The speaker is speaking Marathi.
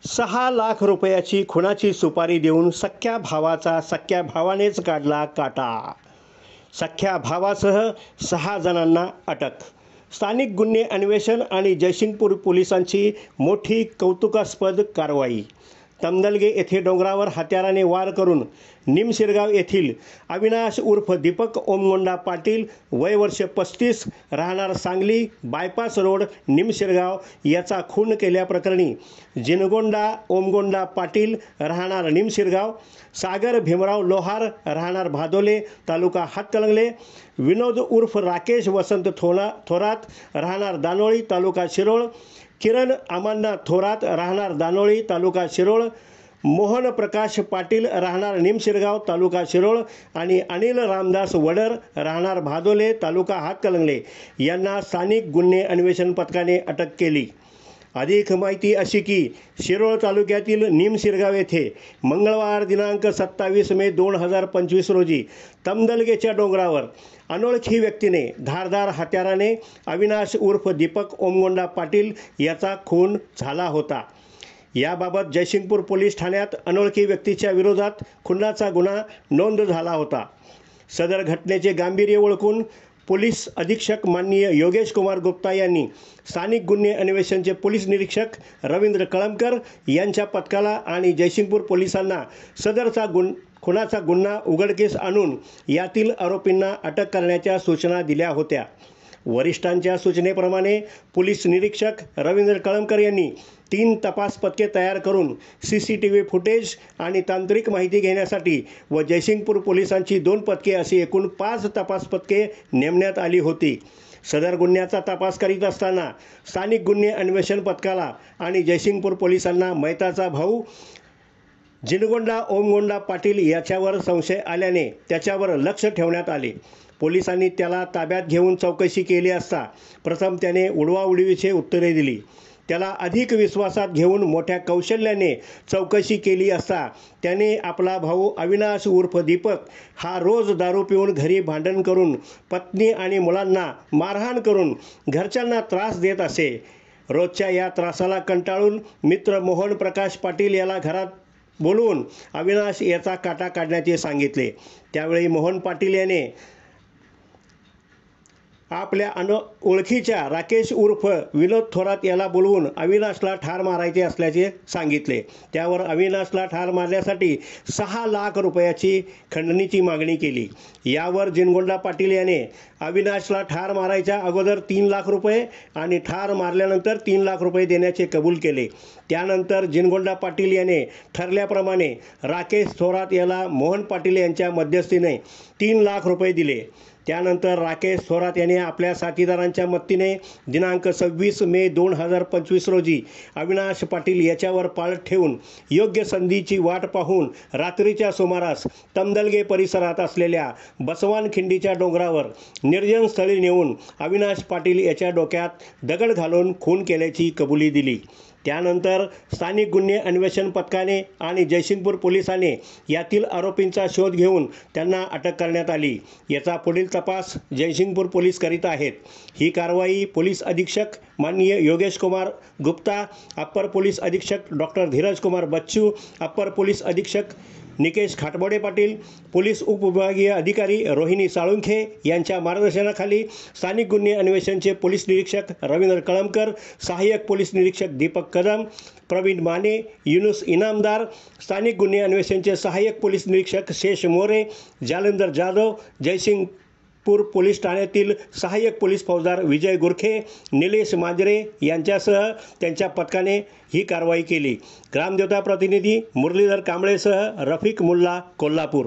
6 लाख रुपयाची खुनाची सुपारी देऊन सख्ख्या भावाचा सख्ख्या भावानेच काढला काटा. सख्ख्या भावासह 6 जणांना अटक. स्थानिक गुन्हे अन्वेषण आणि जयसिंगपूर पोलिसांची मोठी कौतुकास्पद कारवाई. तमदलगे येथे डोंगरावर हत्याराने वार करून निमशिरगाव येथील अविनाश उर्फ दीपक ओमगोंडा पाटील वय वर्ष 35 राहणार सांगली बायपास रोड निमशिरगाव याचा खून केल्याप्रकरणी जिनगोंडा ओमगोंडा पाटील राहणार निमशिरगाव, सागर भीमराव लोहार राहणार भादोले तालुका हातकणंगले, विनोद उर्फ राकेश वसंत थोरात राहणार दानोळी तालुका शिरोळ, किरण अमान्ना थोरात राहणार दानोळी तालुका शिरोळ, मोहन प्रकाश पाटील राहणार निमशिरगाव तालुका शिरोळ आणि अनिल रामदास वडर राहणार भादोले तालुका हातकणंगले यांना स्थानिक गुन्हे अन्वेषण पथकाने अटक केली. अधिक माहिती अशी की शिरोळ तालुक्यातील निमशिरगाव येथे मंगळवार दिनांक 27 मे 2025 रोजी तमदलगेच्या डोंगरावर अनोळखी व्यक्तीने धारदार हत्याराने अविनाश उर्फ दीपक ओमगोंडा पाटील याचा खून झाला होता. याबाबत जयसिंगपूर पोलीस ठाण्यात अनोळखी व्यक्तीच्या विरोधात खुनाचा गुन्हा नोंद झाला होता. सदर घटनेचे गांभीर्य ओळखून पोलीस अधीक्षक माननीय योगेश कुमार गुप्ता यांनी स्थानिक गुन्हे अन्वेषणचे पोलीस निरीक्षक रवींद्र कळमकर यांच्या पथकाला आणि जयसिंगपूर पोलिसांना सदरचा खुनाचा गुन्हा उघडकीस आणून यातील आरोपींना अटक करण्याच्या सूचना दिल्या होत्या. वरिष्ठांच्या सूचनेप्रमाणे पोलीस निरीक्षक रवींद्र कळमकर यांनी 3 तपास पथके तयार करून CCTV फुटेज आणि तांत्रिक माहिती घेण्यासाठी व जयसिंगपूर पोलिसांची 2 पथके अशी एकूण 5 तपास पथके नेमण्यात आली होती. सदर गुन्ह्याचा तपास करीत असताना स्थानिक गुन्हे अन्वेषण पथकाला आणि जयसिंगपूर पोलिसांना मैताचा भाऊ जिनगोंडा ओमगोंडा पाटील याच्यावर संशय आल्याने त्याच्यावर लक्ष ठेवण्यात आले. पोलिसांनी त्याला ताब्यात घेऊन चौकशी केली असता प्रथम त्याने उडवाउडवीची उत्तरे दिली. त्याला अधिक विश्वासात घेऊन मोठ्या कौशल्याने चौकशी केली असता त्याने आपला भाऊ अविनाश उर्फ दीपक हा रोज दारू पिऊन घरी भांडण करून पत्नी आणि मुलांना मारहाण करून घरच्यांना त्रास देत असे. रोजच्या या त्रासाला कंटाळून मित्र मोहन प्रकाश पाटील याला घरात बोलवून अविनाश याचा काटा काढण्याचे सांगितले. त्यावेळी मोहन पाटील याने आपल्या ओळखीच्या राकेश उर्फ विनोद थोरात याला बोलवून अविनाशला ठार मारायचे असल्याचे सांगितले. त्यावर अविनाशला ठार मारण्यासाठी 6 लाख रुपयाची खंडणीची मागणी केली. यावर जिनगोंडा पाटील याने अविनाशला ठार मारायच्या अगोदर 3 लाख रुपये आणि ठार मारल्यानंतर 3 लाख रुपये देण्याचे कबूल केले. त्यानंतर जिनगोंडा पाटील याने ठरल्याप्रमाणे राकेश थोरात याला मोहन पाटील यांच्या मध्यस्थीने 3 लाख रुपये दिले. त्यानंतर राकेश थोरात याने आपल्या साथीदारांच्या मदतीने दिनांक 26 मे 2025 रोजी अविनाश पाटील याच्यावर पाळत ठेवून योग्य संधीची वाट पाहून रात्रीच्या सुमारास तमदलगे परिसरात असलेल्या बसवानखिंडीच्या डोंगरावर निर्जन स्थळी नेऊन अविनाश पाटील याच्या डोक्यात दगड घालून खून केल्याची कबुली दिली. त्यानंतर स्थानिक गुन्हे अन्वेषण पथकाने आणि जयसिंगपूर पोलिसांनी यातील आरोपींचा शोध घेऊन त्यांना अटक करण्यात आली. याचा पुढील तपास जयसिंगपूर पोलीस करीत आहेत. ही कारवाई पोलीस अधीक्षक माननीय योगेश कुमार गुप्ता, अप्पर पोलीस अधीक्षक doctor Dheeraj Kumar Bachchu, upper police अधीक्षक निकेश खाटबोडे पाटील, पोलीस उपविभागीय अधिकारी रोहिणी साळुंखे यांच्या मार्गदर्शनाखाली स्थानिक गुन्हे अन्वेषणचे पोलीस निरीक्षक रवींद्र कळमकर, सहाय्यक पोलीस निरीक्षक दीपक कदम, प्रवीण माने, युनुस इनामदार, स्थानिक गुन्हे अन्वेषणचे सहाय्यक पोलीस निरीक्षक शेष मोरे, जालंधर जाधव, जयसिंगपूर पोलीस ठाण्यातील सहाय्यक पोलीस फौजदार विजय गुरखे, निलेश मांजरे यांच्यासह त्यांच्या पथकाने ही कारवाई केली. ग्रामदेवता प्रतिनिधी मुरलीधर कांबळेसह रफिक मुल्ला, कोल्हापूर.